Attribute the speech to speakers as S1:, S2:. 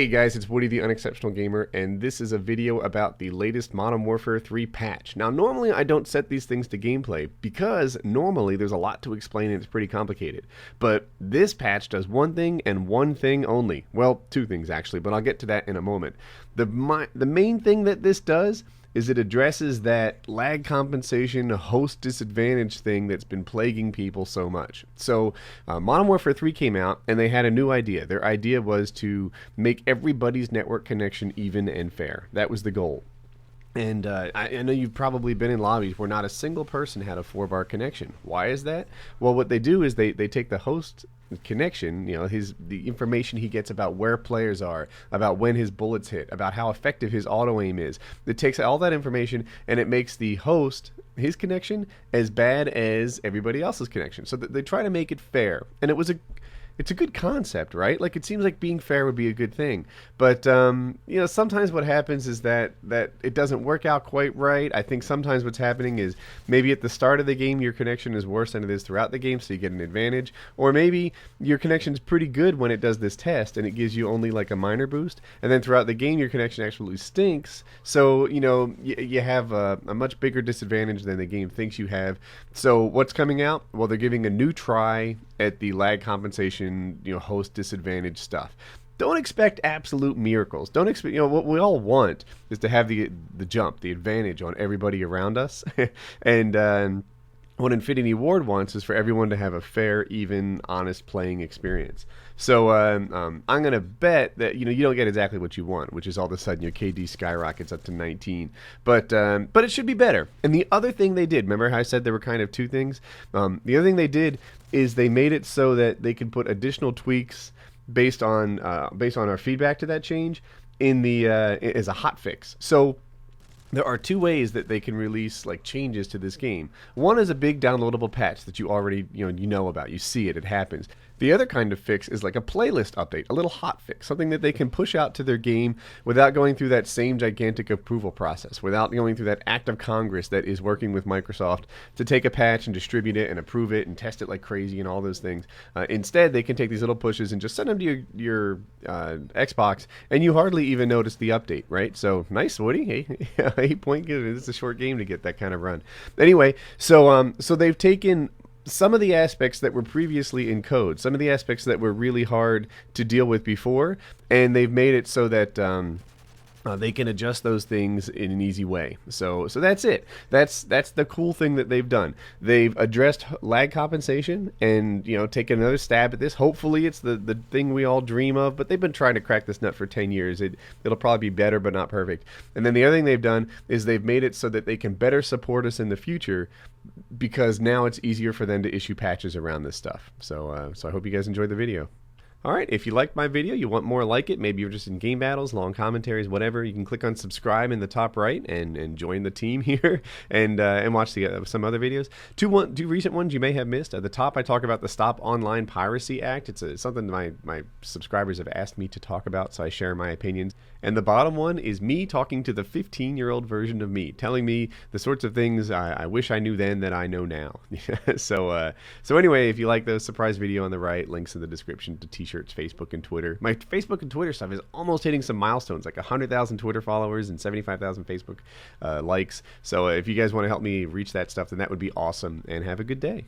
S1: Hey guys, it's Woody the Unexceptional Gamer, and this is a video about the latest Modern Warfare 3 patch. Now, normally I don't set these things to gameplay, because normally there's a lot to explain and it's pretty complicated. But this patch does one thing and one thing only. Well, two things actually, but I'll get to that in a moment. The main thing that this does is it addresses that lag compensation host disadvantage thing that's been plaguing people so much. So Modern Warfare 3 came out and they had a new idea. Their idea was to make everybody's network connection even and fair. That was the goal. And I know you've probably been in lobbies where not a single person had a 4-bar connection. Why is that? Well, what they do is they take the host connection, you know, the information he gets about where players are, about when his bullets hit, about how effective his auto aim is. It takes all that information and it makes the host, his connection, as bad as everybody else's connection. So they try to make it fair. And it's a good concept, right? Like, it seems like being fair would be a good thing. But, you know, sometimes what happens is that it doesn't work out quite right. I think sometimes what's happening is maybe at the start of the game your connection is worse than it is throughout the game, so you get an advantage. Or maybe your connection's pretty good when it does this test and it gives you only like a minor boost. And then throughout the game your connection absolutely stinks. So, you know, you have a much bigger disadvantage than the game thinks you have. So what's coming out? Well, they're giving a new try at the lag compensation, you know, host disadvantage stuff. Don't expect absolute miracles. Don't expect, you know, what we all want is to have the jump, the advantage on everybody around us. And what Infinity Ward wants is for everyone to have a fair, even, honest playing experience. So I'm going to bet that, you know, you don't get exactly what you want, which is all of a sudden your KD skyrockets up to 19. But it should be better. And the other thing they did, remember how I said there were kind of two things? The other thing they did is they made it so that they could put additional tweaks based on our feedback to that change in the as a hotfix. So there are two ways that they can release like changes to this game. One is a big downloadable patch that you already you know about. You see it happens. The other kind of fix is like a playlist update, a little hot fix, something that they can push out to their game without going through that same gigantic approval process, without going through that act of Congress that is working with Microsoft to take a patch and distribute it and approve it and test it like crazy and all those things. Instead, they can take these little pushes and just send them to your Xbox, and you hardly even notice the update, right? So nice, Woody. Hey, 8 point good. It's a short game to get that kind of run. Anyway, so they've taken some of the aspects that were previously in code, some of the aspects that were really hard to deal with before, and they've made it so that they can adjust those things in an easy way. So that's it. That's the cool thing that they've done. They've addressed lag compensation and, you know, taken another stab at this. Hopefully it's the thing we all dream of, but they've been trying to crack this nut for 10 years. It'll probably be better, but not perfect. And then the other thing they've done is they've made it so that they can better support us in the future, because now it's easier for them to issue patches around this stuff. So I hope you guys enjoyed the video. Alright, if you liked my video, you want more like it, maybe you're just in game battles, long commentaries, whatever, you can click on subscribe in the top right and join the team here and watch some other videos. Two recent ones you may have missed. At the top, I talk about the Stop Online Piracy Act. It's something my subscribers have asked me to talk about, so I share my opinions. And the bottom one is me talking to the 15-year-old version of me, telling me the sorts of things I wish I knew then that I know now. So anyway, if you like the surprise video on the right, links in the description to t-shirts, Facebook, and Twitter. My Facebook and Twitter stuff is almost hitting some milestones, like 100,000 Twitter followers and 75,000 Facebook likes. So if you guys want to help me reach that stuff, then that would be awesome, and have a good day.